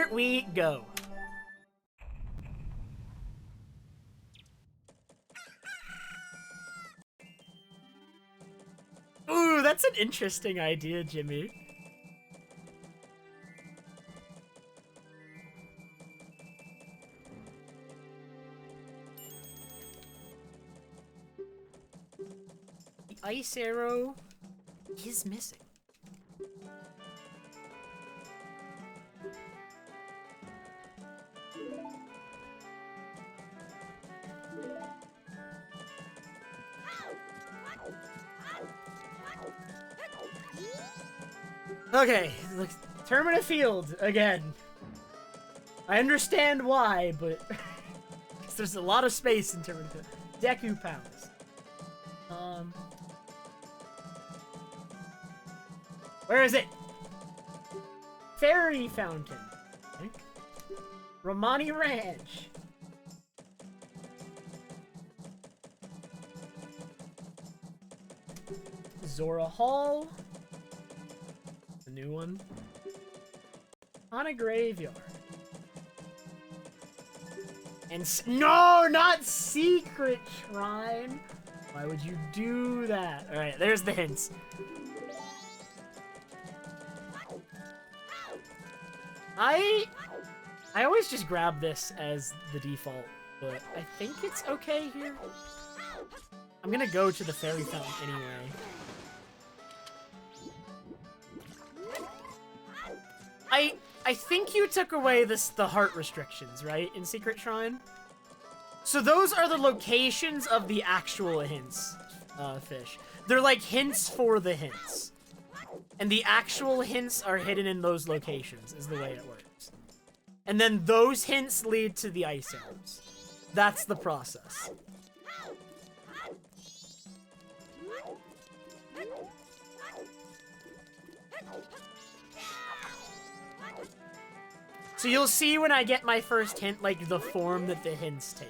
Here we go. Ooh, that's an interesting idea, Jimmy. The ice arrow is missing. Okay, look, Termina Field again. I understand why, but there's a lot of space in Termina Field. Deku Palace. Where is it? Fairy Fountain. I think. Romani Ranch. Zora Hall. The new one. On a graveyard. And no, not Secret Shrine. Why would you do that? All right, there's the hints. I always just grab this as the default, but I think it's okay here. I'm gonna go to the Fairy Fountain anyway. I think you took away the heart restrictions, right, in Secret Shrine? So those are the locations of the actual hints, Fish. They're like hints for the hints. And the actual hints are hidden in those locations, is the way it works. And then those hints lead to the ice arrows. That's the process. So you'll see when I get my first hint, like, the form that the hints take.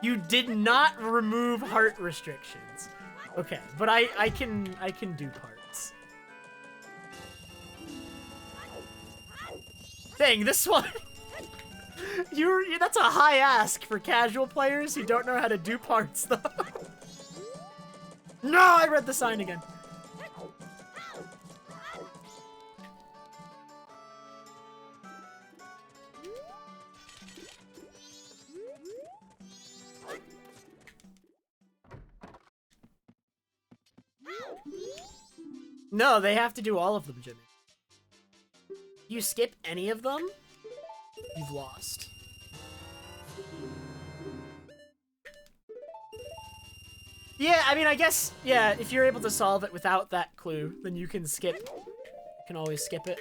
You did not remove heart restrictions. Okay, but I can do parts. Dang, this one... that's a high ask for casual players who don't know how to do parts, though. No, I read the sign again. No, they have to do all of them, Jimmy. You skip any of them, you've lost. Yeah, I mean, I guess, yeah, if you're able to solve it without that clue, then you can skip. You can always skip it.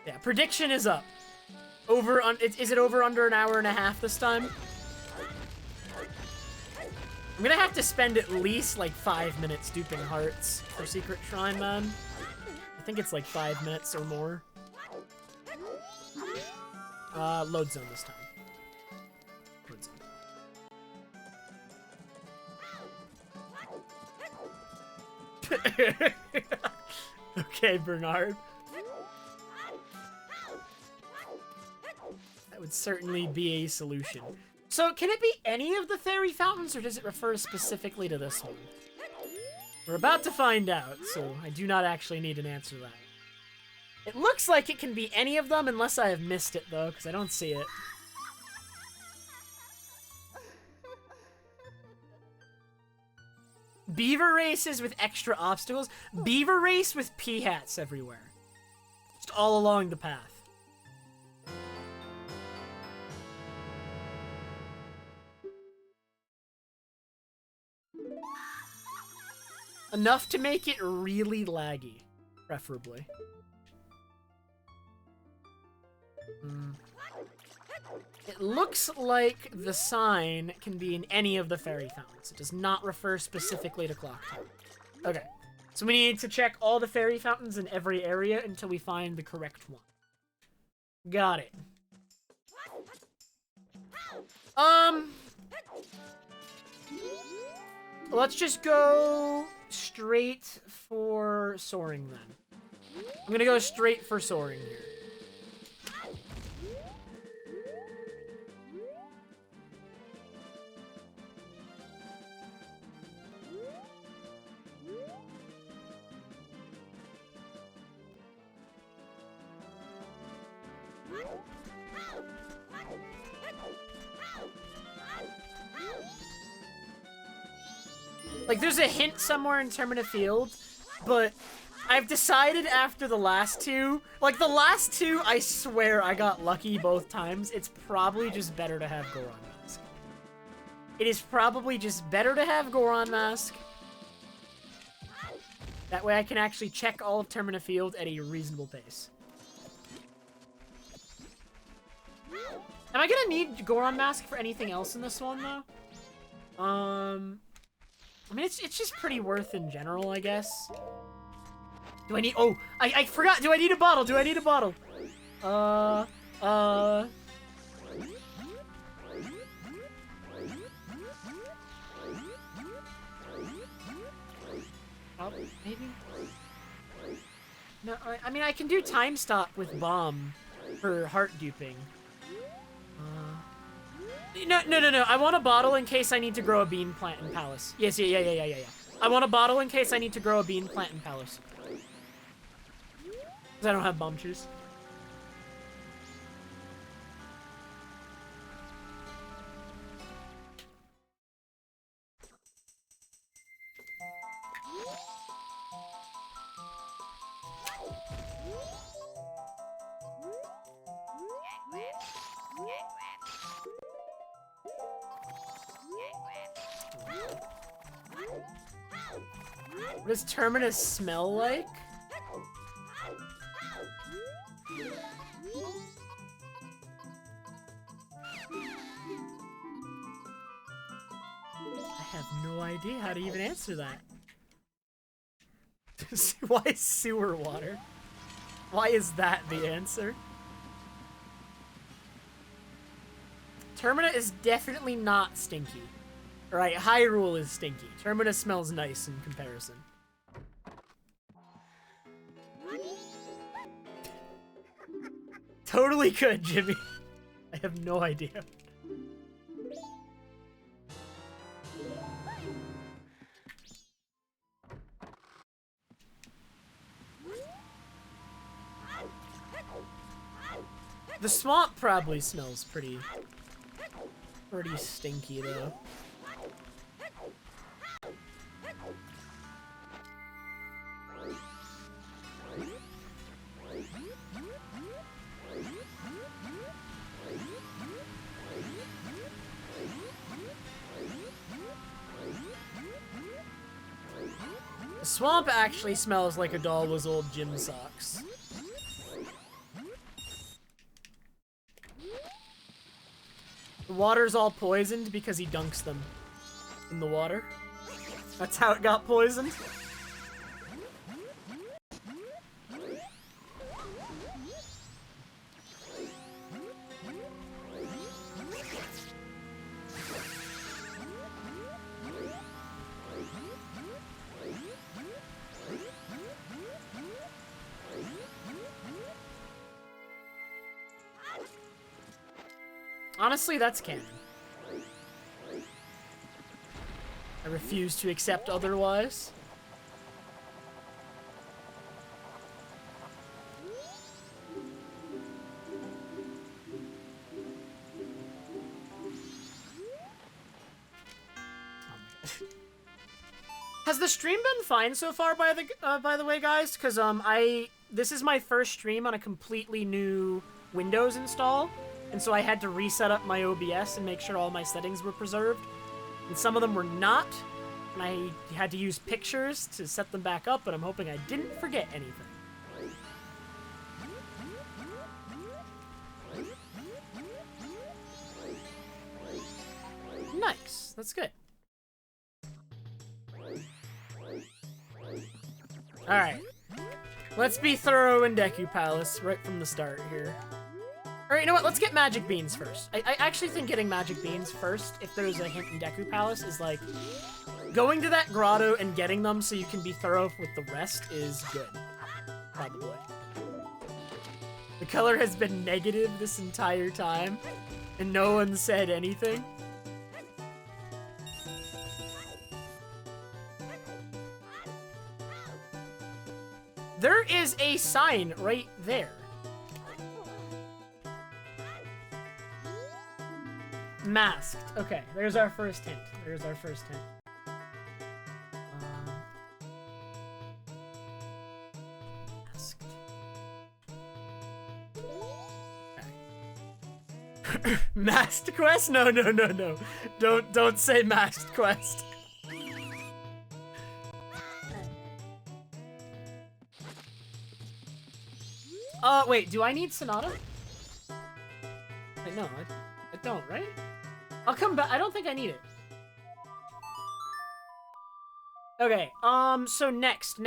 Yeah, prediction is up. Is it over under an hour and a half this time? I'm gonna have to spend at least like 5 minutes duping hearts for Secret Shrine, man. I think it's like 5 minutes or more. Load zone this time. Load zone. Okay, Bernard. That would certainly be a solution. So, can it be any of the fairy fountains, or does it refer specifically to this one? We're about to find out, so I do not actually need an answer to that. It looks like it can be any of them, unless I have missed it, though, because I don't see it. Beaver races with extra obstacles. Beaver race with pea-hats everywhere. Just all along the path. Enough to make it really laggy, preferably. It looks like the sign can be in any of the fairy fountains. It does not refer specifically to Clock Tower. Okay, so we need to check all the fairy fountains in every area until we find the correct one. Got it. Let's just go straight for soaring then. I'm gonna go straight for soaring here. Like, there's a hint somewhere in Termina Field, but I've decided after the last two, like, the last two, I swear I got lucky both times. It's probably just better to have Goron Mask. It is probably just better to have Goron Mask. That way I can actually check all of Termina Field at a reasonable pace. Am I gonna need Goron Mask for anything else in this one, though? I mean, it's just pretty worth in general, I guess. Do I need... Oh, I forgot. Do I need a bottle? Do I need a bottle? Maybe? No, I mean, I can do time stop with bomb for heart duping. No. I want a bottle in case I need to grow a bean plant in Palace. Yes, yeah. I want a bottle in case I need to grow a bean plant in Palace. Because I don't have bomb juice. What does Terminus smell like? I have no idea how to even answer that. Why is sewer water? Why is that the answer? Termina is definitely not stinky. Alright, Hyrule is stinky. Termina smells nice in comparison. Totally could, Jimmy. I have no idea. The swamp probably smells pretty stinky, though. The swamp actually smells like Adalwa's old gym socks. The water's all poisoned because he dunks them in the water. That's how it got poisoned. Honestly, that's canon. I refuse to accept otherwise. Has the stream been fine so far, by the way, guys? Because this is my first stream on a completely new Windows install. And so I had to reset up my OBS and make sure all my settings were preserved. And some of them were not. And I had to use pictures to set them back up, but I'm hoping I didn't forget anything. Nice. That's good. Alright. Let's be thorough in Deku Palace right from the start here. Alright, you know what? Let's get magic beans first. I actually think getting magic beans first, if there's a hint in Deku Palace, is like going to that grotto and getting them so you can be thorough with the rest is good. Probably. The color has been negative this entire time, and no one said anything. There is a sign right there. Masked. Okay, there's our first hint. There's our first hint. Masked. Okay. Masked quest? No, no, no, no. Don't say masked quest. Wait, do I need Sonata? Wait, no, I don't, right? I'll come back. I don't think I need it. Okay, so next.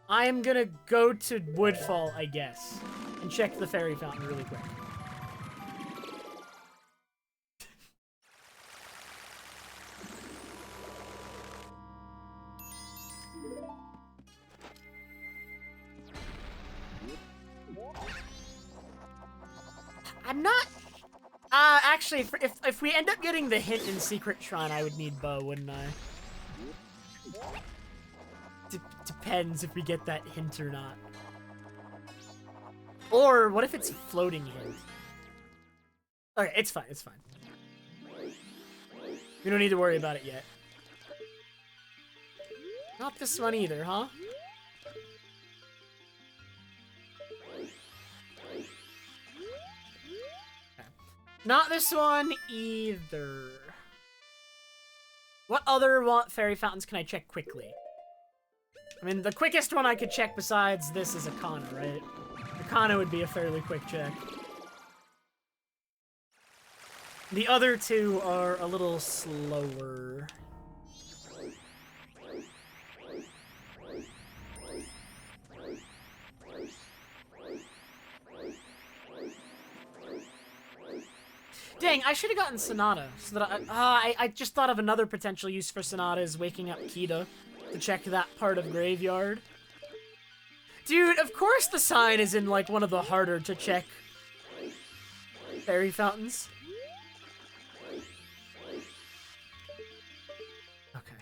I'm gonna go to Woodfall, I guess, and check the fairy fountain really quick. I'm not... actually, if we end up getting the hint in Secret Shrine, I would need Bow, wouldn't I? Depends if we get that hint or not. Or, what if it's floating hint? Okay, it's fine, it's fine. We don't need to worry about it yet. Not this one either, huh? Not this one either. What other fairy fountains can I check quickly? I mean, the quickest one I could check besides this is Akana, right? Akana would be a fairly quick check. The other two are a little slower. Dang, I should have gotten Sonata, so that I just thought of another potential use for Sonata is waking up Kita to check that part of Graveyard. Dude, of course the sign is in, like, one of the harder to check fairy fountains. Okay.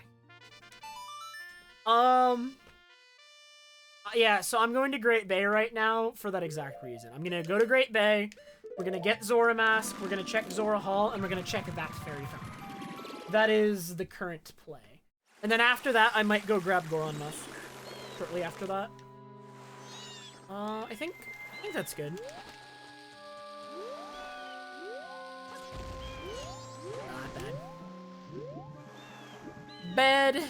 Yeah, so I'm going to Great Bay right now for that exact reason. I'm gonna go to Great Bay. We're gonna get Zora Mask, we're gonna check Zora Hall, and we're gonna check that fairy fountain. That is the current play. And then after that, I might go grab Goron Musk. Shortly after that. I think that's good. Not bad. Bed.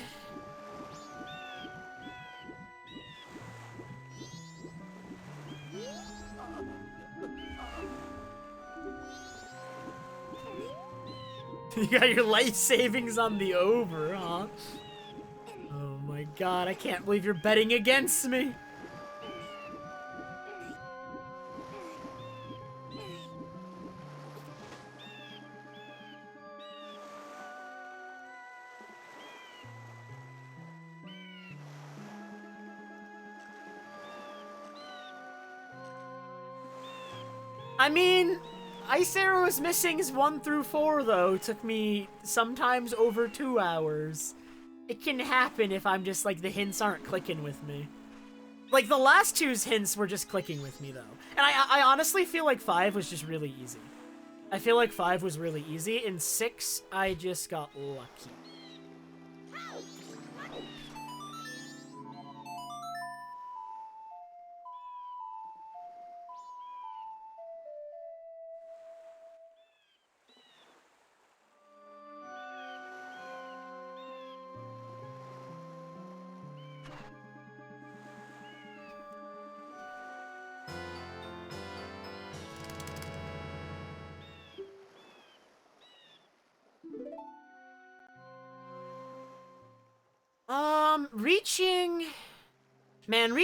You got your life savings on the over, huh? Oh my god, I can't believe you're betting against me. I mean, Ice Arrows Missing's 1 through 4, though, took me sometimes over 2 hours. It can happen if I'm just, like, the hints aren't clicking with me. Like, the last two's hints were just clicking with me, though. And I honestly feel like 5 was just really easy. I feel like 5 was really easy. In 6, I just got lucky.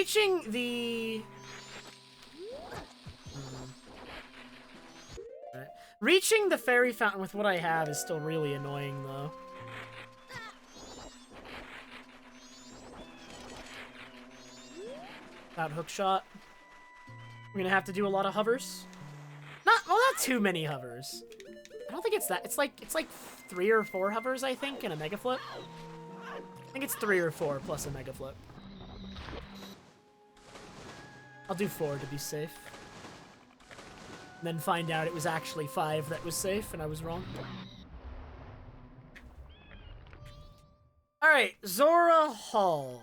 reaching the... Reaching the fairy fountain with what I have is still really annoying, though. That hook shot. We're gonna have to do a lot of hovers. Well, not too many hovers. I don't think it's that. It's like 3 or 4 hovers, I think, and a mega flip. I think it's 3 or 4 plus a mega flip. I'll do 4 to be safe. And then find out it was actually 5 that was safe, and I was wrong. Alright, Zora Hall.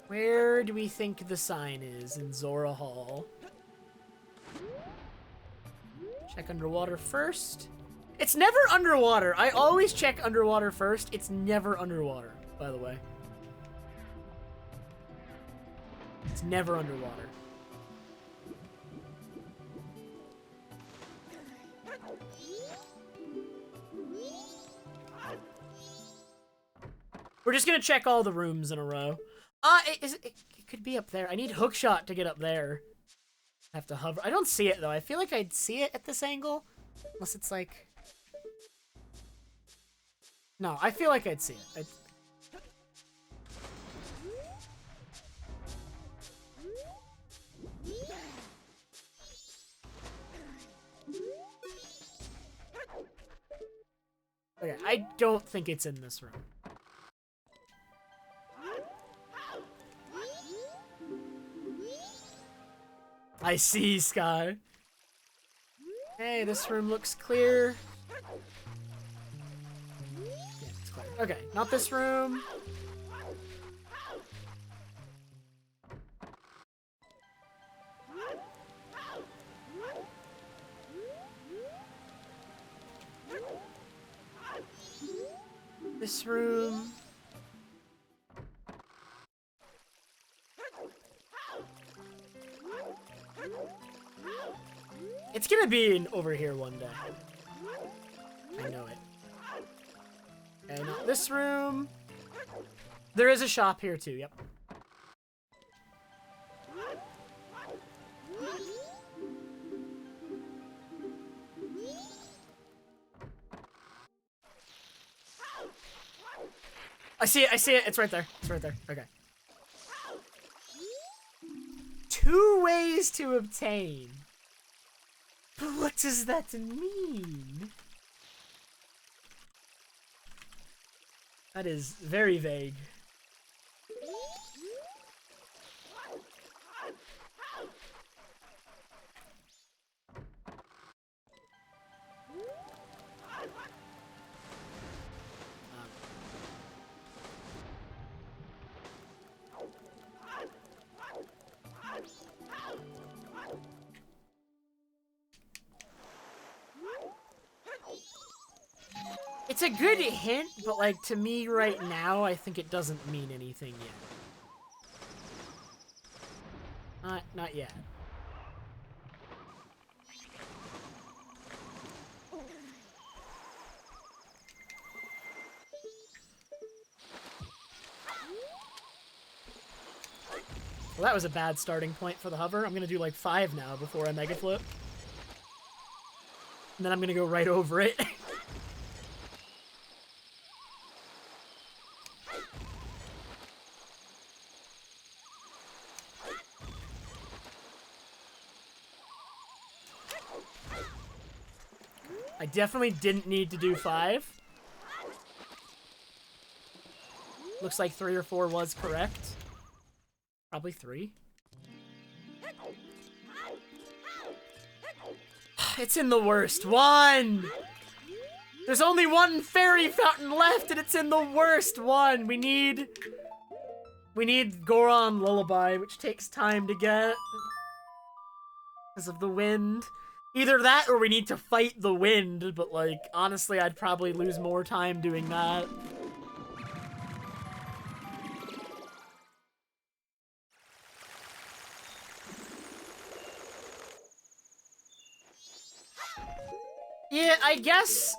Where do we think the sign is in Zora Hall? Check underwater first. It's never underwater. I always check underwater first. It's never underwater, by the way. It's never underwater. We're just gonna check all the rooms in a row. It could be up there. I need hookshot to get up there. I have to hover. I don't see it, though. I feel like I'd see it at this angle. Unless it's like... No, I feel like I'd see it. Okay, I don't think it's in this room. I see, Sky. Hey, this room looks clear. Yeah, it's clear. Okay, not this room. This room. It's gonna be over here one day. I know it. Okay, not this room. There is a shop here too, yep. I see it, it's right there. It's right there, okay. 2 ways to obtain. But what does that mean? That is very vague. It's a good hint, but like to me right now, I think it doesn't mean anything yet. Not yet. Well, that was a bad starting point for the hover. I'm gonna do like 5 now before I mega flip. And then I'm gonna go right over it. I definitely didn't need to do 5. Looks like 3 or 4 was correct. Probably 3. It's in the worst one! There's only one fairy fountain left and it's in the worst one! We need Goron Lullaby, which takes time to get. Because of the wind. Either that or we need to fight the wind, but like, honestly, I'd probably lose more time doing that. Yeah, I guess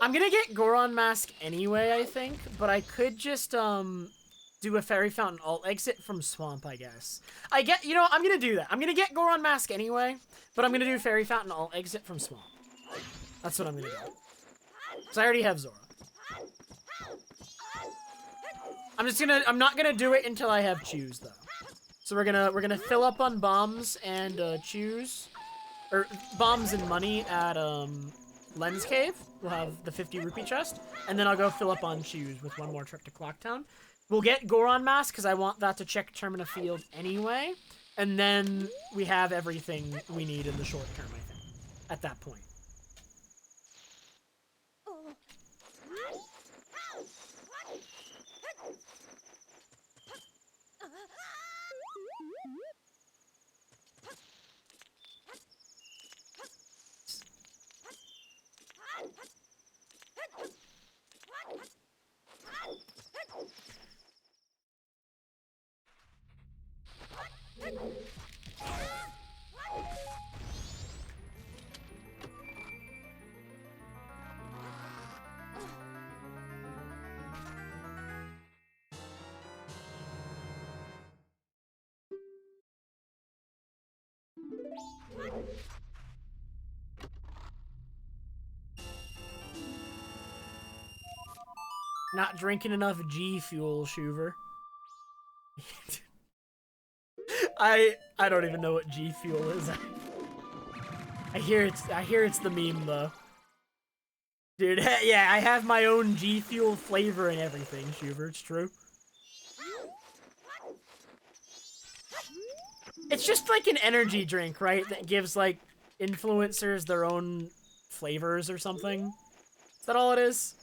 I'm gonna get Goron Mask anyway, I think, but I could just do a Fairy Fountain alt exit from Swamp, I guess. You know, I'm gonna do that. I'm gonna get Goron Mask anyway, but I'm gonna do Fairy Fountain alt exit from Swamp. That's what I'm gonna do. Because I already have Zora. I'm not gonna do it until I have Choose, though. So we're gonna fill up on bombs and Choose. Or bombs and money at Lens Cave. We'll have the 50 rupee chest. And then I'll go fill up on Choose with one more trip to Clocktown. We'll get Goron Mask, because I want that to check Termina Field anyway. And then we have everything we need in the short term, I think, at that point. Not drinking enough G Fuel, Shuver. I don't even know what G Fuel is. I hear it's the meme though. Dude, yeah, I have my own G Fuel flavor and everything, Shuver, it's true. It's just like an energy drink, right? That gives like influencers their own flavors or something. Is that all it is?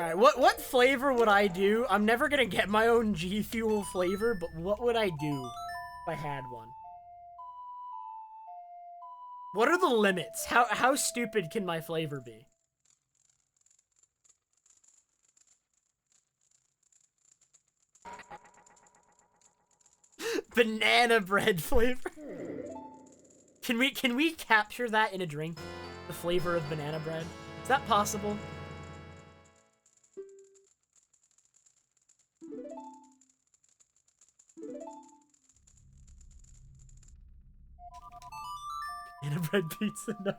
Alright, what flavor would I do? I'm never gonna get my own G Fuel flavor, but what would I do if I had one? What are the limits? How stupid can my flavor be? Banana bread flavor. Can we capture that in a drink? The flavor of banana bread? Is that possible? Banana bread pizza, no.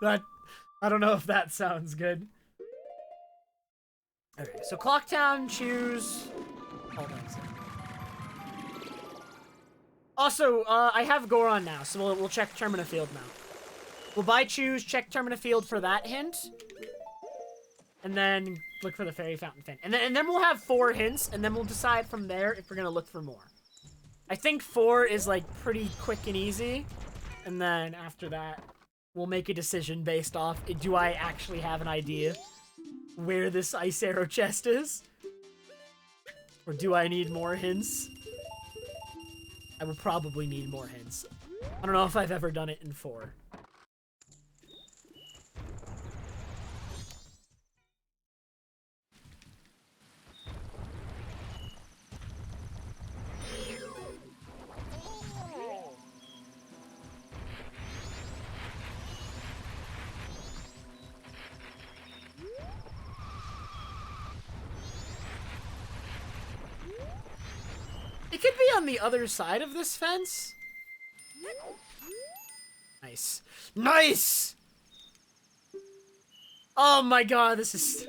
That, I don't know if that sounds good. Okay, so Clocktown, Choose. Hold on a second. Also, I have Goron now, so we'll check Termina Field now. We'll buy Choose, check Termina Field for that hint. And then look for the Fairy Fountain Fin. And then we'll have 4 hints, and then we'll decide from there if we're gonna look for more. I think 4 is like pretty quick and easy. And then after that, we'll make a decision based off, do I actually have an idea where this Ice Arrow chest is? Or do I need more hints? I will probably need more hints. I don't know if I've ever done it in 4. It could be on the other side of this fence. Nice. Nice! Oh my god, this is...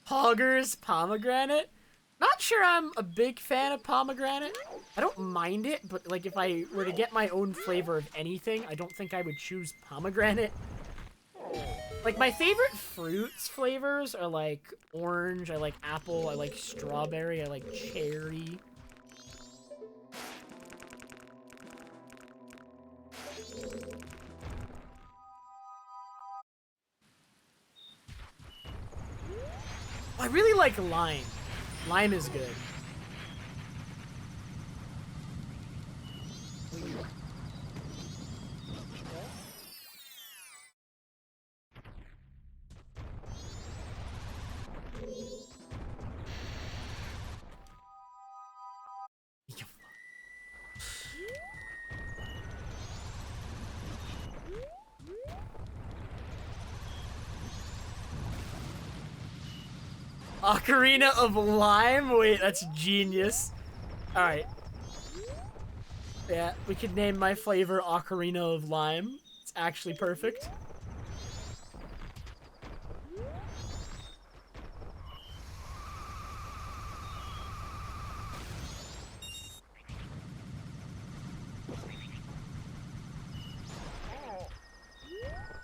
Hogger's pomegranate? Not sure I'm a big fan of pomegranate. I don't mind it, but like if I were to get my own flavor of anything, I don't think I would choose pomegranate. Like, my favorite fruits flavors are, like, orange, I like apple, I like strawberry, I like cherry. I really like lime. Lime is good. Ocarina of Lime? Wait, that's genius. Alright. Yeah, we could name my flavor Ocarina of Lime. It's actually perfect.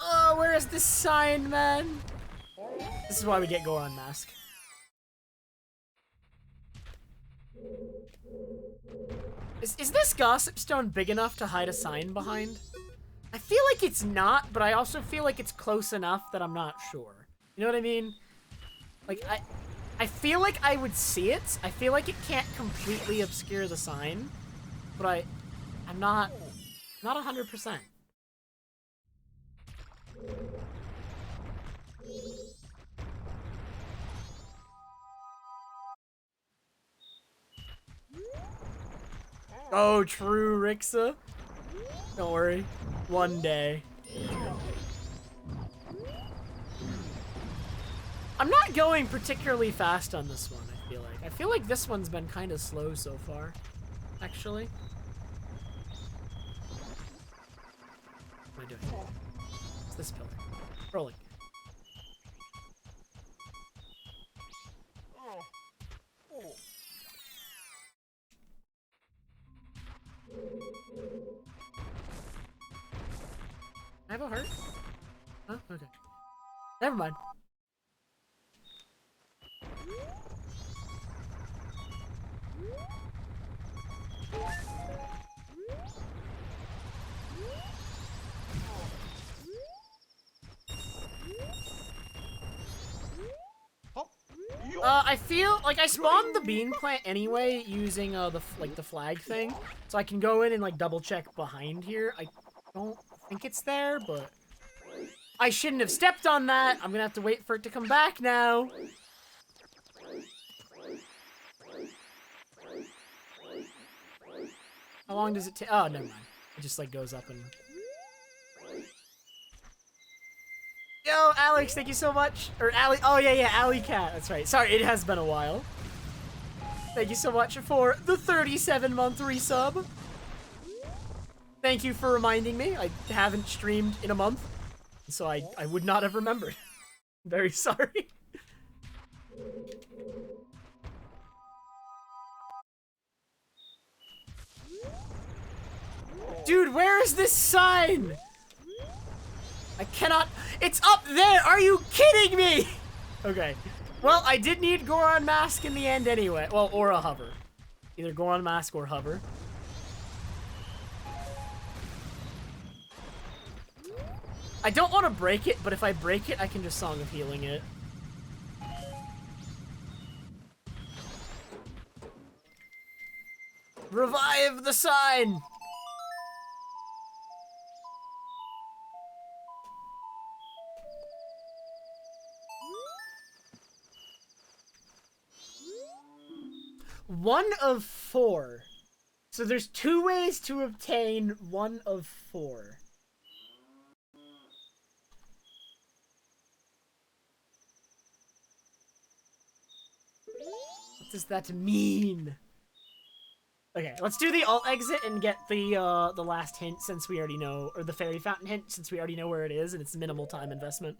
Oh, where is this sign, man? This is why we get Goron Mask. Is this Gossip Stone big enough to hide a sign behind? I feel like it's not, but I also feel like it's close enough that I'm not sure. You know what I mean? Like, I feel like I would see it. I feel like it can't completely obscure the sign, but I'm not 100%. Oh, true, Rixa. Don't worry. One day. I'm not going particularly fast on this one, I feel like. I feel like this one's been kind of slow so far, actually. What am I doing? It's this pillar. Rolling. I have a heart? Huh? Okay. Never mind. I feel like I spawned the bean plant anyway using the flag thing, so I can go in and like double check behind here. I don't think it's there, but I shouldn't have stepped on that. I'm gonna have to wait for it to come back now. How long does it take? Oh, never mind. It just like goes up and. Yo, Alex, thank you so much. Or Ali. Oh yeah, Alley Cat. That's right. Sorry, it has been a while. Thank you so much for the 37-month resub. Thank you for reminding me. I haven't streamed in a month, so I would not have remembered. Very sorry. Dude, where is this sign? I cannot. It's up there. Are you kidding me? Okay. Well, I did need Goron Mask in the end anyway. Well, or a hover. Either Goron Mask or hover. I don't want to break it, but if I break it, I can just Song of Healing it. Revive the sign! One of 4. So there's 2 ways to obtain 1 of 4. What does that mean? Okay, let's do the alt exit and get the last hint since we already know, or the fairy fountain hint since we already know where it is and it's minimal time investment.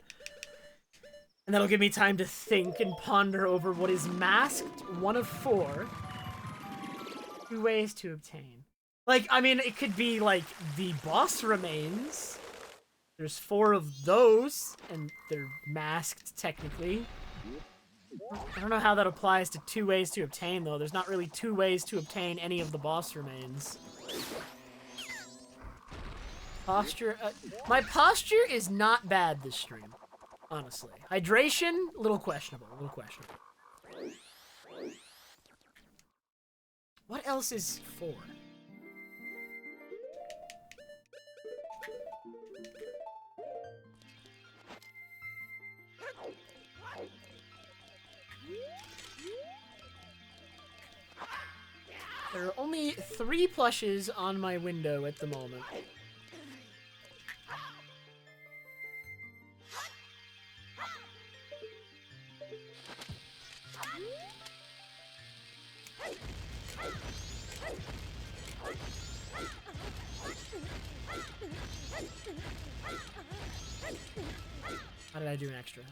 And that'll give me time to think and ponder over what is masked. 1 of 4. 2 ways to obtain. Like, I mean, it could be like the boss remains. There's 4 of those, and they're masked technically. I don't know how that applies to 2 ways to obtain, though. There's not really 2 ways to obtain any of the boss remains. Posture. My posture is not bad this stream, honestly. Hydration, a little questionable. A little questionable. What else is 4? There are only 3 plushes on my window at the moment. How did I do an extra?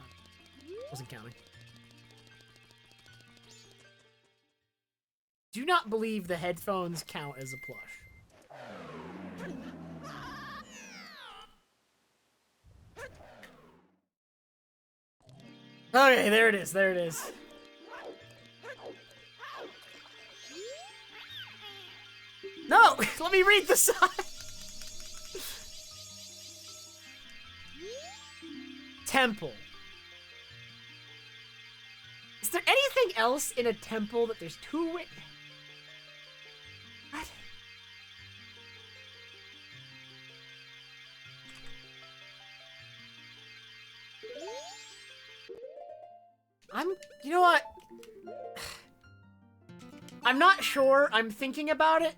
Wasn't counting. Do not believe the headphones count as a plush. Okay, there it is, there it is. No! Let me read the sign! Temple. Is there anything else in a temple that there's two ways? What? You know what? I'm not sure. I'm thinking about it,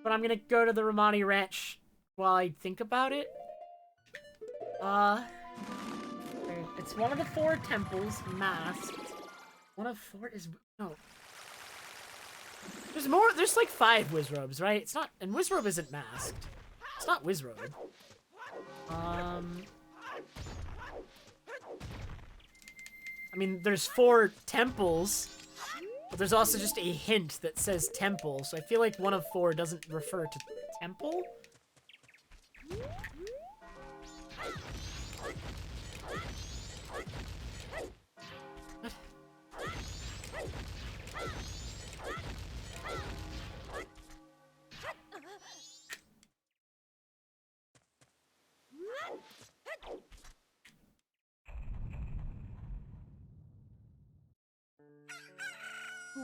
but I'm gonna go to the Romani Ranch while I think about it. It's one of the 4 temples, masked. One of 4 is... no. There's more... there's like 5 Wizrobes, right? It's not... and Wizrobe isn't masked. It's not Wizrobe. I mean, there's 4 temples, but there's also just a hint that says temple, so I feel like one of 4 doesn't refer to temple?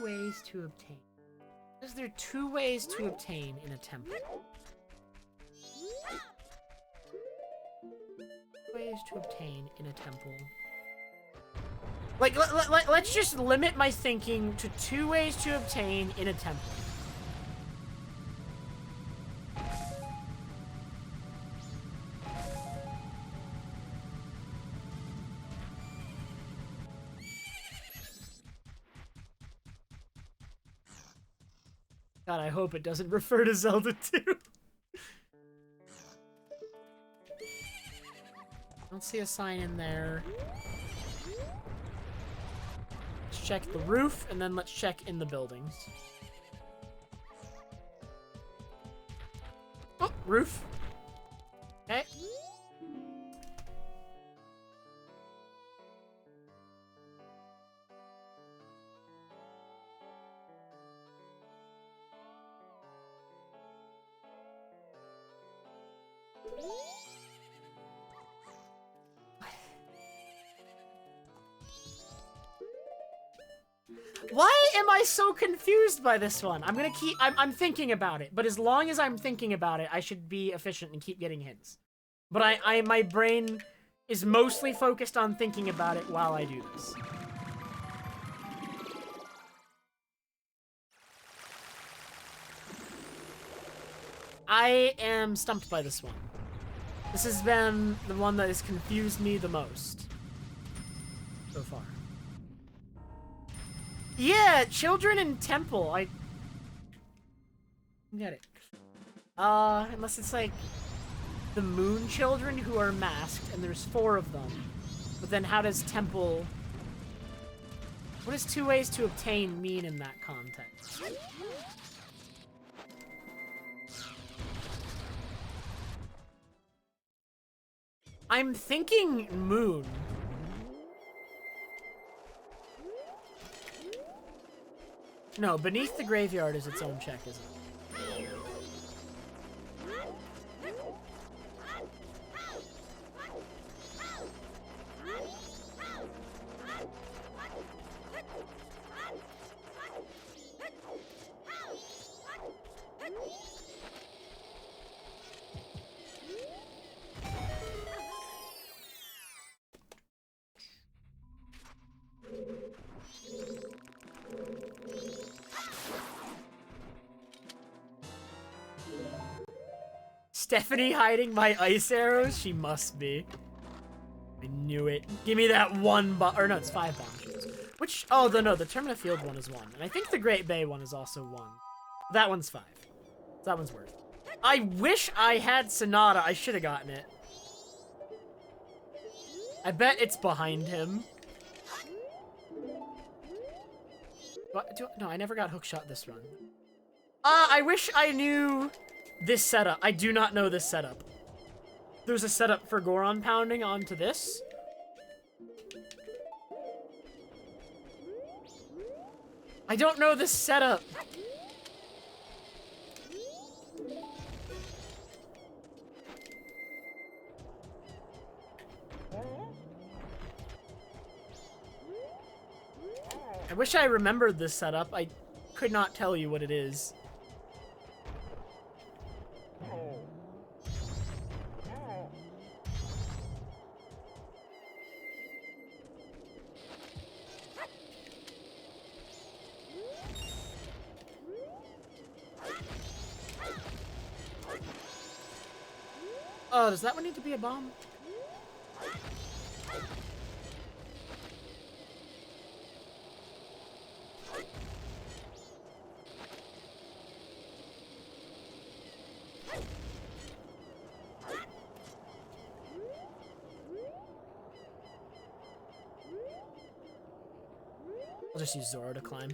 Ways to obtain. Is there 2 ways to obtain in a temple? Ways to obtain in a temple. Like, let's just limit my thinking to 2 ways to obtain in a temple. God, I hope it doesn't refer to Zelda 2. Don't see a sign in there. Let's check the roof, and then let's check in the buildings. Oh, roof. Okay. Why am I so confused by this one? I'm gonna keep... I'm thinking about it, but as long as I'm thinking about it, I should be efficient and keep getting hints. But my brain is mostly focused on thinking about it while I do this. I am stumped by this one. This has been the one that has confused me the most so far. Yeah, children in temple. I get it. Unless it's like the moon children who are masked, and there's 4 of them. But then how does temple... what does 2 ways to obtain mean in that context? I'm thinking moon. No, beneath the graveyard is its own check, isn't it? Stephanie hiding my ice arrows? She must be. I knew it. Give me that 1 bomb. Or no, it's 5 bombs. Which, oh, no, the Termina Field one is 1. And I think the Great Bay one is also 1. That one's 5. That one's worth. I wish I had Sonata. I should have gotten it. I bet it's behind him. No, I never got hookshot this run. I wish I knew this setup. I do not know this setup. There's a setup for Goron pounding onto this. I don't know this setup. I wish I remembered this setup. I could not tell you what it is. Oh, does that one need to be a bomb? I'll just use Zoro to climb.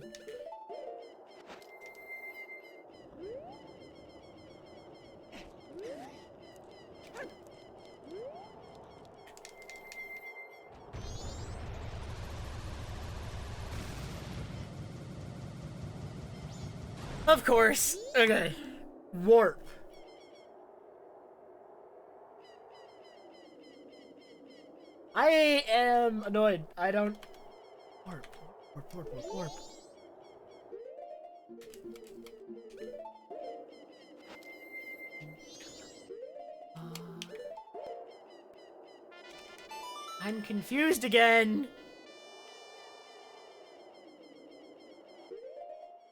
Of course. Okay. Warp. I am annoyed. I don't... Warp. Warp, warp, warp, warp. I'm confused again.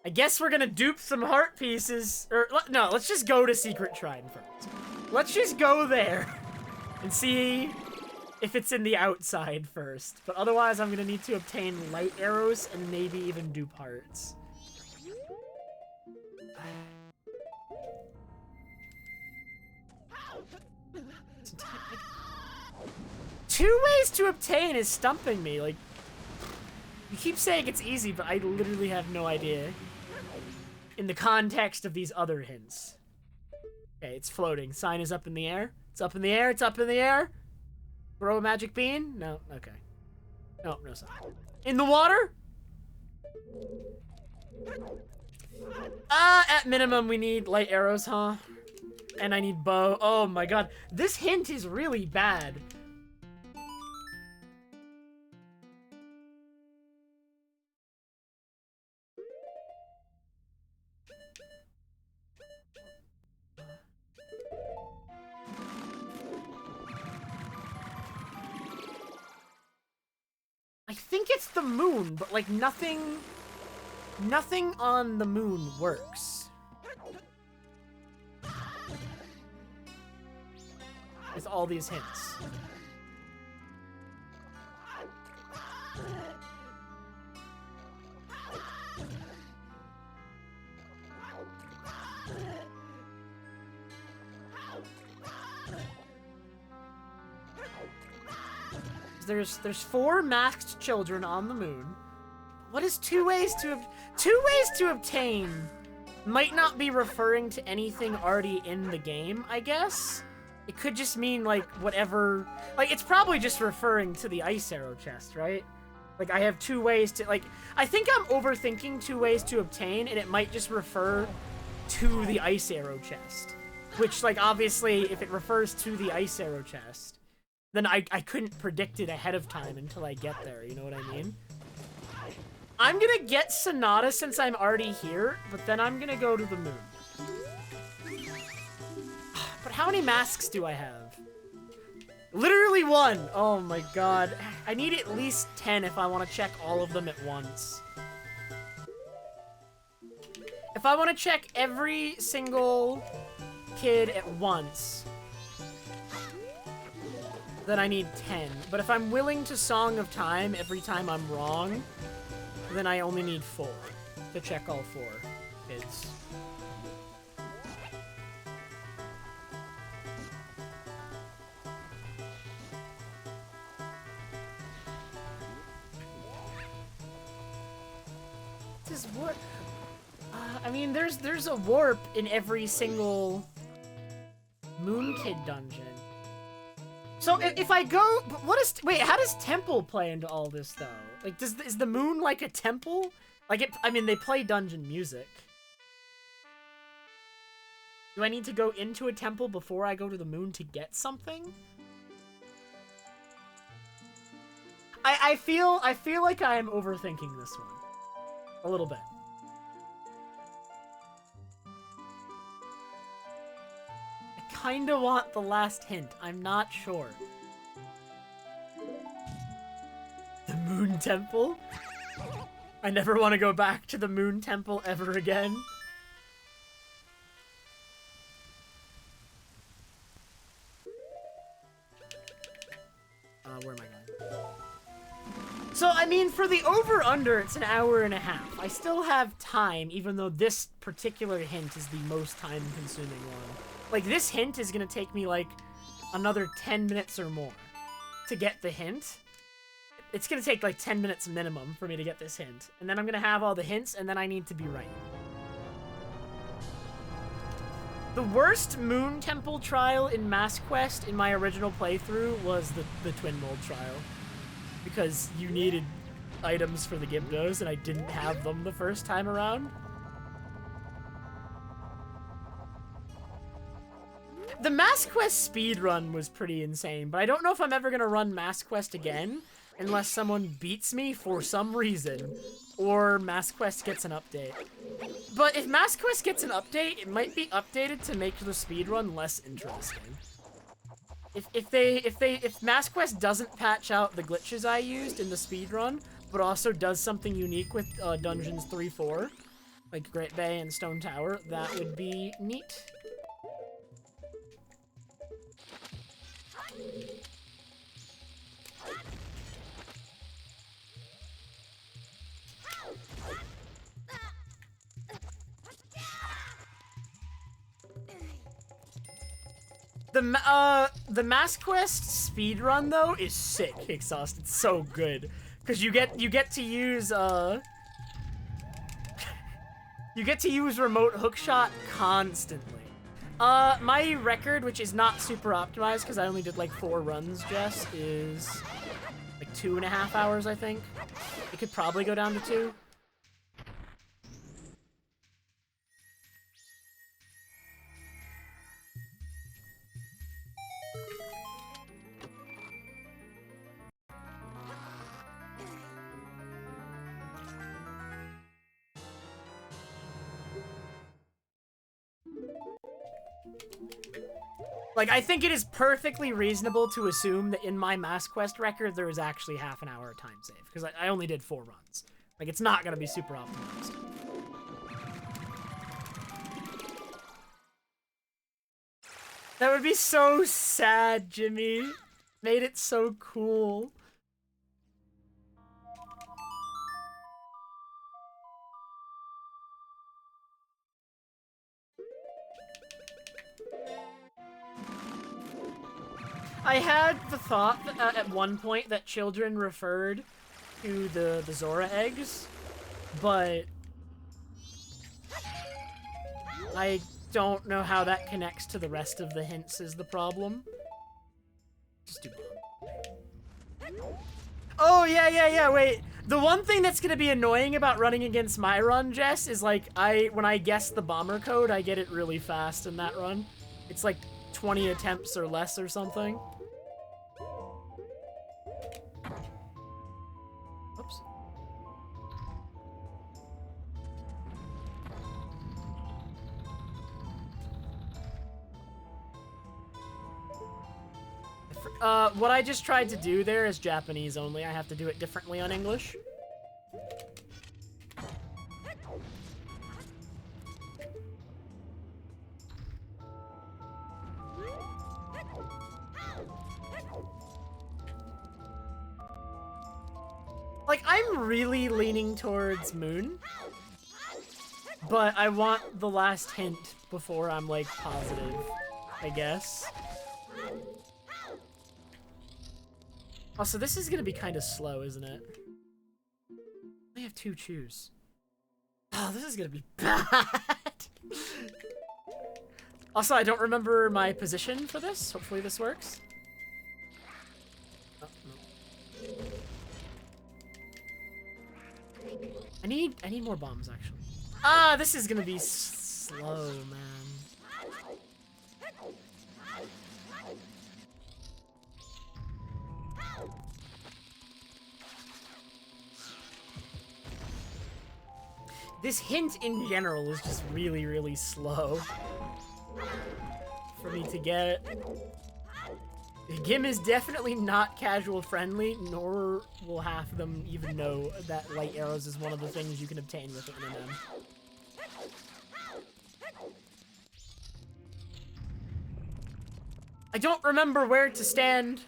I guess we're gonna dupe some heart pieces. Or, no, let's just go to Secret Shrine first. Let's just go there and see if it's in the outside first. But otherwise, I'm gonna need to obtain light arrows and maybe even dupe hearts. Two ways to obtain is stumping me. Like, you keep saying it's easy, but I literally have no idea in the context of these other hints. Okay, it's floating. Sign is up in the air. It's up in the air. It's up in the air. Throw a magic bean? No. Okay. No, no sign. In the water? At minimum, we need light arrows, huh? And I need bow. Oh my god. This hint is really bad. I think it's the moon, but like nothing on the moon works. With all these hints. There's 4 masked children on the moon. What is two ways to obtain? Might not be referring to anything already in the game, I guess. It could just mean like whatever. Like it's probably just referring to the ice arrow chest, right? Like I have 2 ways to like. I think I'm overthinking 2 ways to obtain, and it might just refer to the ice arrow chest. Which like obviously, if it refers to the ice arrow chest, then I couldn't predict it ahead of time until I get there, you know what I mean? I'm gonna get Sonata since I'm already here, but then I'm gonna go to the moon. But how many masks do I have? Literally 1! Oh my god. I need at least 10 if I want to check all of them at once. If I want to check every single kid at once, then I need 10. But if I'm willing to Song of Time every time I'm wrong, then I only need 4 to check all 4 kids. is warp? I mean, there's a warp in every single Moon Kid dungeon. So if I go, wait, how does temple play into all this though? Like, is the moon like a temple? Like I mean, they play dungeon music. Do I need to go into a temple before I go to the moon to get something? I feel like I'm overthinking this one a little bit. I kinda want the last hint. I'm not sure. The Moon Temple? I never want to go back to the Moon Temple ever again. Where am I going? So, I mean, for the over-under, it's an hour and a half. I still have time, even though this particular hint is the most time-consuming one. Like, this hint is gonna take me, like, another 10 minutes or more to get the hint. It's gonna take, like, 10 minutes minimum for me to get this hint. And then I'm gonna have all the hints, and then I need to be right. The worst Moon Temple trial in Mass Quest in my original playthrough was the Twin Mold trial. Because you needed items for the Gibdos, and I didn't have them the first time around. The Mass Quest speedrun was pretty insane, but I don't know if I'm ever gonna run Mass Quest again unless someone beats me for some reason, or Mass Quest gets an update. But if Mass Quest gets an update, it might be updated to make the speedrun less interesting. If Mass Quest doesn't patch out the glitches I used in the speedrun, but also does something unique with Dungeons 3-4, like Great Bay and Stone Tower, that would be neat. The Mass Quest speedrun though is sick, Exhaust. It's so good. Cause you get to use you get to use remote hookshot constantly. My record, which is not super optimized because I only did like 4 runs, Jess, is like 2.5 hours, I think. It could probably go down to 2. Like, I think it is perfectly reasonable to assume that in my Mass Quest record, there is actually half an hour time save, because I only did 4 runs. Like, it's not gonna be super optimized. That would be so sad, Jimmy. Made it so cool. I had the thought that, at one point that children referred to the Zora eggs, but I don't know how that connects to the rest of the hints is the problem. Just do bomb. Oh, yeah, wait. The one thing that's gonna be annoying about running against my run, Jess, is like, when I guess the bomber code, I get it really fast in that run. It's like 20 attempts or less or something. Oops. What I just tried to do there is Japanese only. I have to do it differently on English. Like, I'm really leaning towards Moon, but I want the last hint before I'm, like, positive, I guess. Also, this is gonna be kind of slow, isn't it? I have 2 choose. Oh, this is gonna be bad. Also, I don't remember my position for this. Hopefully this works. Oh, no. I need more bombs, actually. Ah, this is gonna be slow, man. This hint in general is just really, really slow for me to get. Gim is definitely not casual friendly, nor will half of them even know that light arrows is one of the things you can obtain with an M. I don't remember where to stand.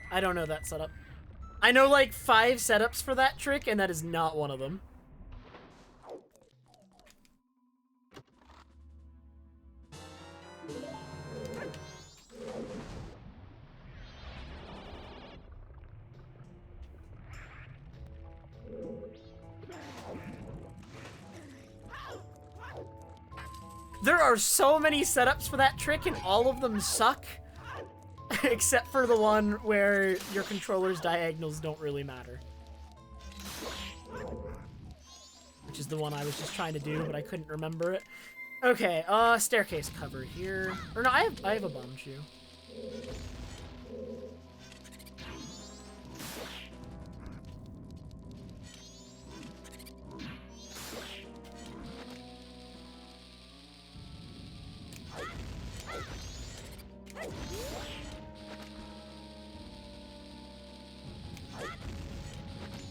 I don't know that setup. I know like 5 setups for that trick, and that is not one of them. There are so many setups for that trick, and all of them suck. Except for the one where your controller's diagonals don't really matter. Which is the one I was just trying to do, but I couldn't remember it. Okay, staircase cover here. Or no, I have a bomb shoe.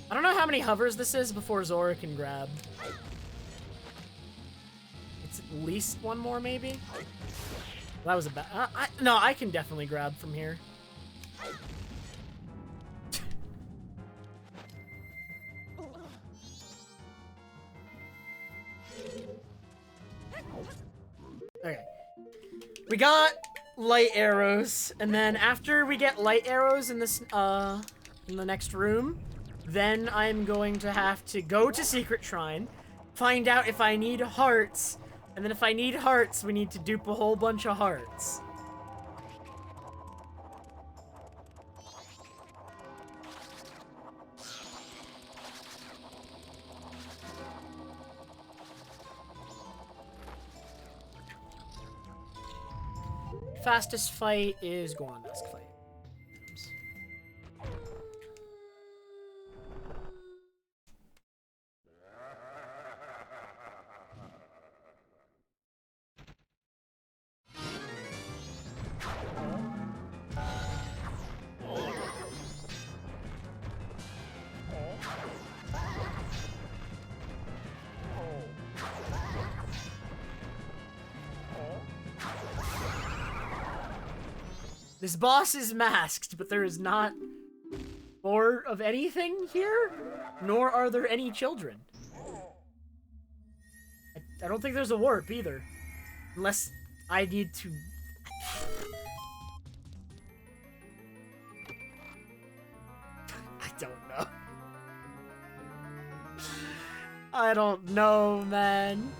I don't know how many hovers this is before Zora can grab. It's at least one more, maybe? That was a bad... no, I can definitely grab from here. Okay. We got light arrows, and then after we get light arrows in this, in the next room, then I'm going to have to go to Secret Shrine, find out if I need hearts, and then if I need hearts, we need to dupe a whole bunch of hearts. Fastest fight is Goron Dusk fight. This boss is masked, but there is not more of anything here, nor are there any children. I don't think there's a warp either, unless I need to... I don't know. I don't know, man.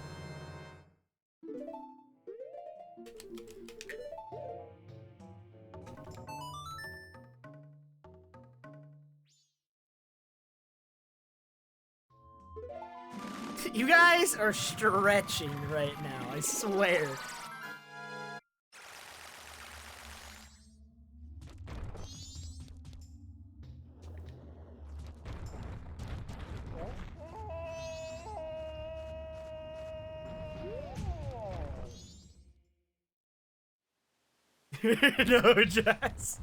You guys are stretching right now, I swear. No, Jess.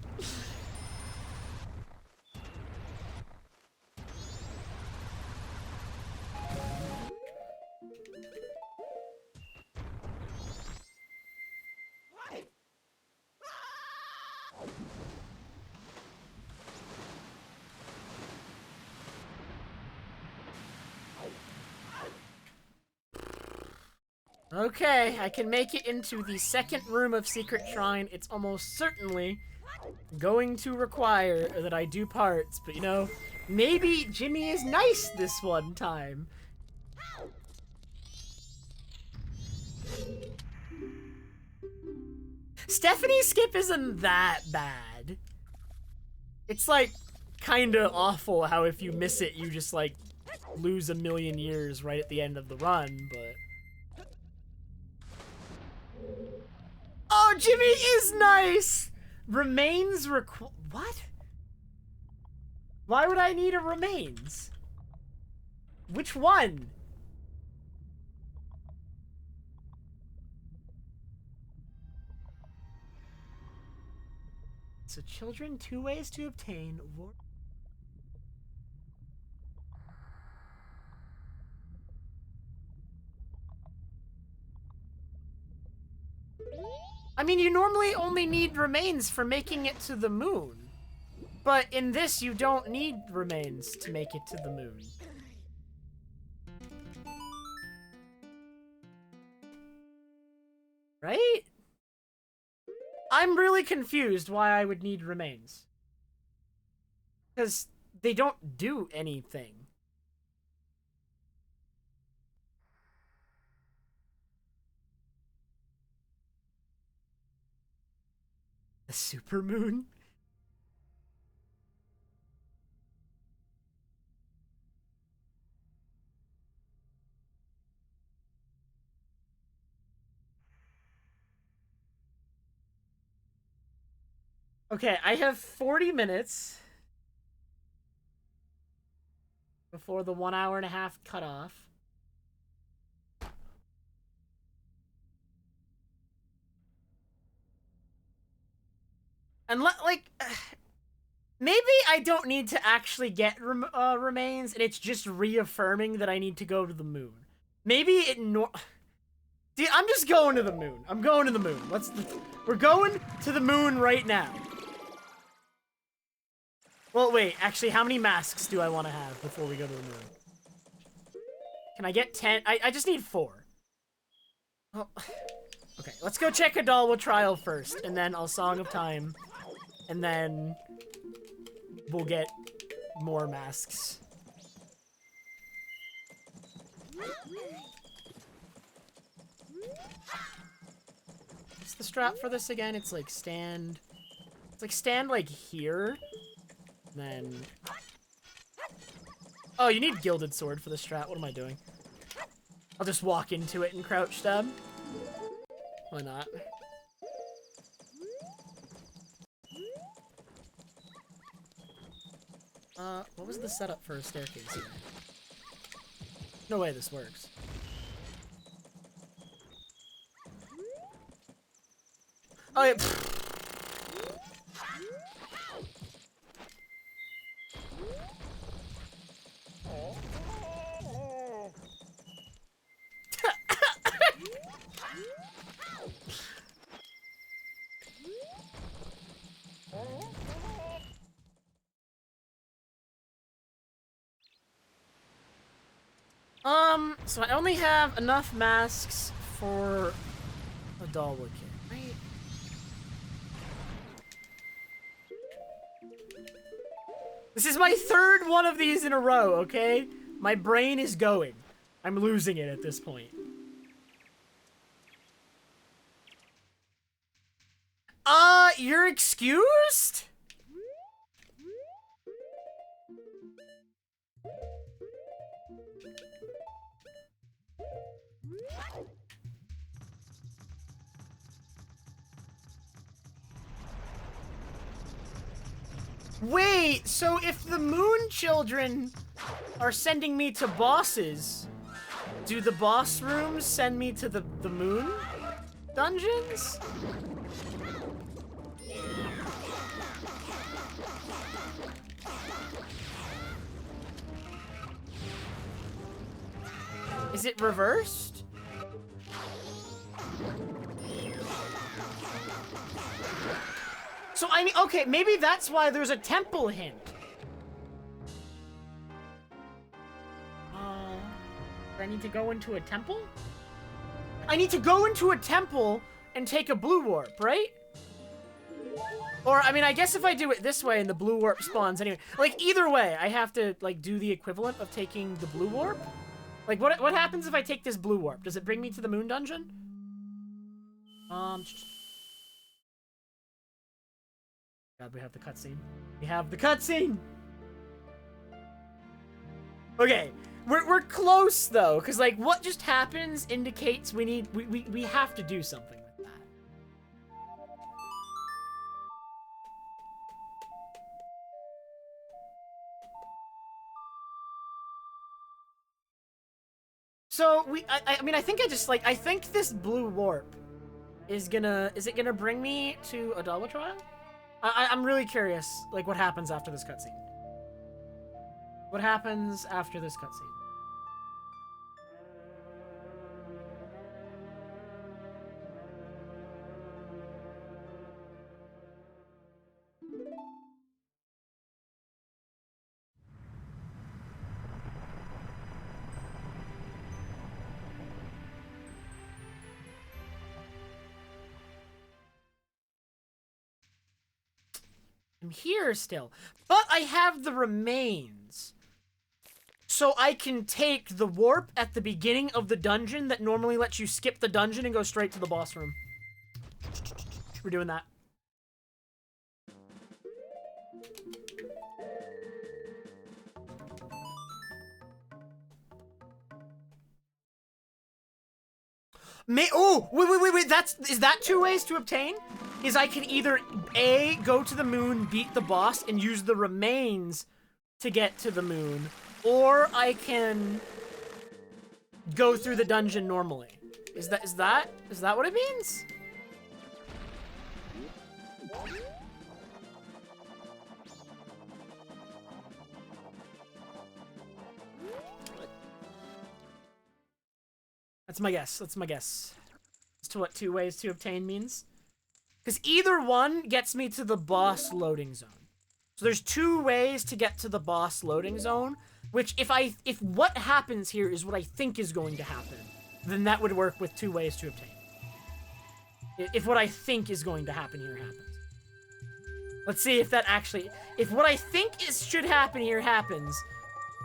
Okay, I can make it into the second room of Secret Shrine. It's almost certainly going to require that I do parts, but you know, maybe Jimmy is nice this one time. Stephanie's skip isn't that bad. It's like kinda awful how if you miss it, you just like lose a million years right at the end of the run, but... Oh, Jimmy is nice! Remains what? Why would I need a remains? Which one? So children, 2 ways to obtain war. I mean, you normally only need remains for making it to the moon. But in this, you don't need remains to make it to the moon. Right? I'm really confused why I would need remains. Because they don't do anything. The supermoon? Okay, I have 40 minutes before the 1 hour and a half cutoff. And like, maybe I don't need to actually get remains, and it's just reaffirming that I need to go to the moon. Maybe it Dude, I'm just going to the moon. I'm going to the moon. We're going to the moon right now. Well, wait, actually, how many masks do I want to have before we go to the moon? Can I get 10? I just need 4. Oh. Okay, let's go check Adalwa Trial first, and then I'll Song of Time, and then we'll get more masks. What's the strat for this again? It's like stand... It's like stand like here, then... Oh, you need Gilded Sword for the strat. What am I doing? I'll just walk into it and crouch stab. Why not? What was the setup for a staircase here? No way this works. Oh, yeah. So I only have enough masks for a Dalwa kit, right? This is my 3rd one of these in a row, okay? My brain is going. I'm losing it at this point. You're excused? Wait, so if the Moon Children are sending me to bosses, do the boss rooms send me to the moon dungeons? Is it reversed? So okay, maybe that's why there's a temple hint. Do I need to go into a temple? I need to go into a temple and take a blue warp, right? Or, I mean, I guess if I do it this way and the blue warp spawns anyway. Like, either way, I have to, like, do the equivalent of taking the blue warp. Like, what happens if I take this blue warp? Does it bring me to the moon dungeon? God, we have the cutscene. We have the cutscene! Okay, we're close, though, because, like, what just happens indicates we have to do something with that. So, I mean, I think I think this blue warp is it gonna bring me to a double trial? I'm really curious, like, what happens after this cutscene. What happens after this cutscene? I'm here still, but I have the remains. So I can take the warp at the beginning of the dungeon that normally lets you skip the dungeon and go straight to the boss room. We're doing that. Oh, wait. Is that 2 ways to obtain? Is I can either A, go to the moon, beat the boss, and use the remains to get to the moon, or I can go through the dungeon normally. Is that what it means? That's my guess. That's my guess. As to what 2 ways to obtain means. Because either one gets me to the boss loading zone. So there's 2 ways to get to the boss loading zone, which if what happens here is what I think is going to happen, then that would work with 2 ways to obtain. If what I think is going to happen here happens. Let's see if that actually, if what I think should happen here happens,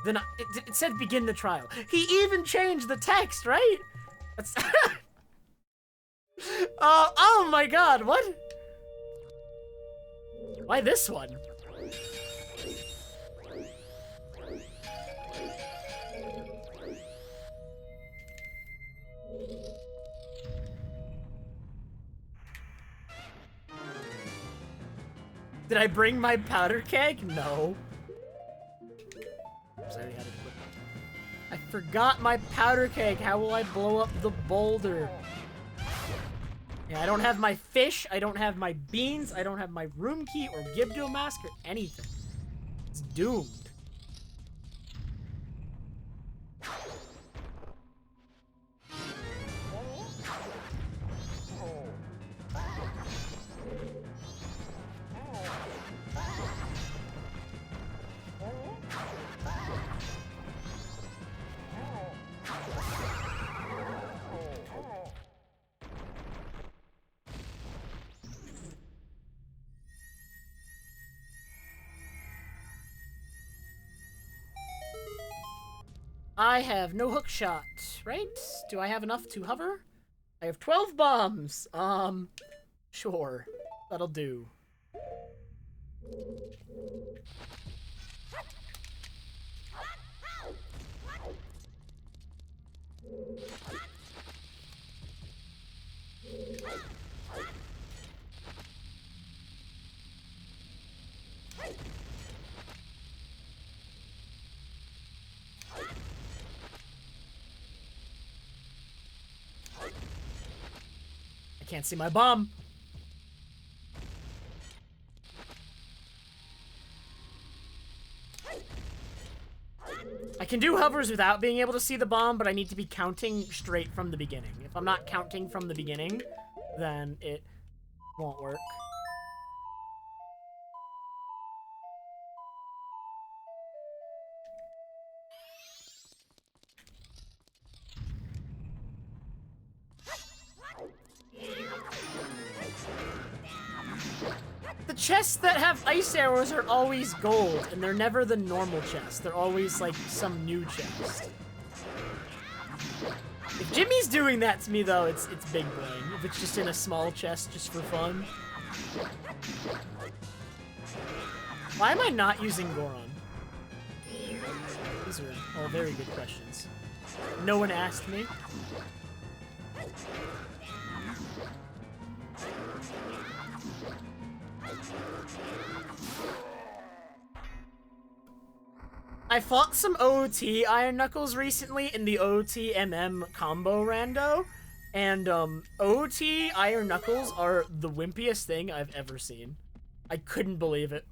then it said begin the trial. He even changed the text, right? That's oh my god, what? Why this one? Did I bring my powder keg? No. I forgot my powder keg. How will I blow up the boulder? Yeah, I don't have my fish. I don't have my beans. I don't have my room key or Gibdo mask or anything. It's doomed. I have no hook shot, right? Do I have enough to hover? I have 12 bombs. Sure. That'll do. I can't see my bomb. I can do hovers without being able to see the bomb, but I need to be counting straight from the beginning. If I'm not counting from the beginning, then it won't work. chests that have ice arrows are always gold, and they're never the normal chest. They're always, like, some new chest. If Jimmy's doing that to me, though, it's big brain. If it's just in a small chest just for fun. Why am I not using Goron? These are all very good questions. No one asked me. I fought some OT Iron Knuckles recently in the OT MM combo rando, and OT Iron Knuckles are the wimpiest thing I've ever seen. I couldn't believe it.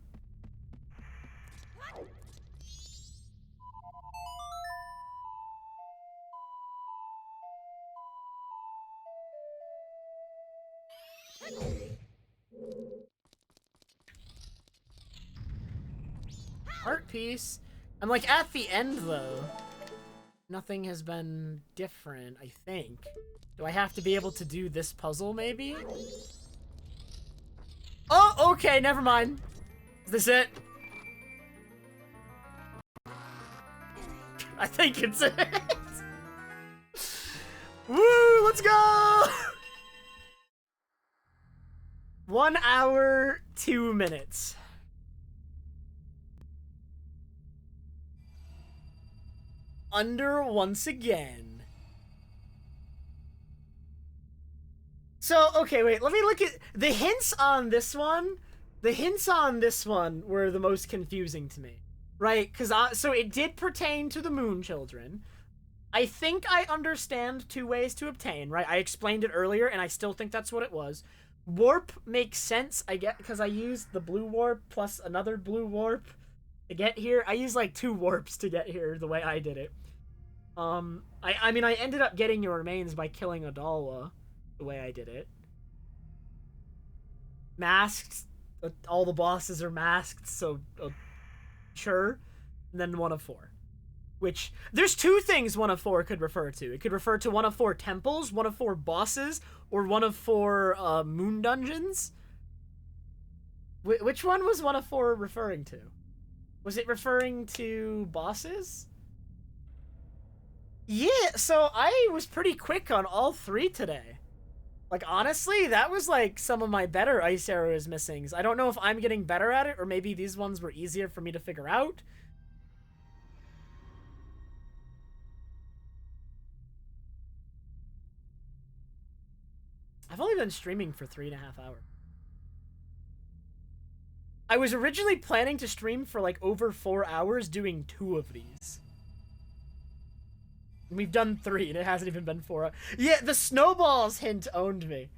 Art piece. I'm like at the end though. Nothing has been different, I think. Do I have to be able to do this puzzle maybe? Oh, okay, never mind. Is this it? I think it's it. Woo, let's go! 1 hour, 2 minutes. Under once again. So, okay, wait, let me look at the hints on this one. The hints on this one were the most confusing to me, right? Because so it did pertain to the Moon Children. I think I understand 2 ways to obtain, right? I explained it earlier, and I still think that's what it was. Warp makes sense, I get, because I used the blue warp plus another blue warp to get here. I used like 2 warps to get here the way I did it. I mean, I ended up getting your remains by killing Adalwa the way I did it. Masked, all the bosses are masked, so sure. And then 1 of 4. Which, there's 2 things 1 of 4 could refer to. It could refer to 1 of 4 temples, 1 of 4 bosses, or 1 of 4 moon dungeons. Which one was 1 of 4 referring to? Was it referring to bosses? Yeah, so I was pretty quick on all 3 today. Like, honestly, that was like some of my better ice arrows missings. I don't know if I'm getting better at it, or maybe these ones were easier for me to figure out. I've only been streaming for 3.5 hours. I was originally planning to stream for like over 4 hours doing 2 of these. We've done 3 and it hasn't even been 4 hours. Yeah, the snowballs hint owned me.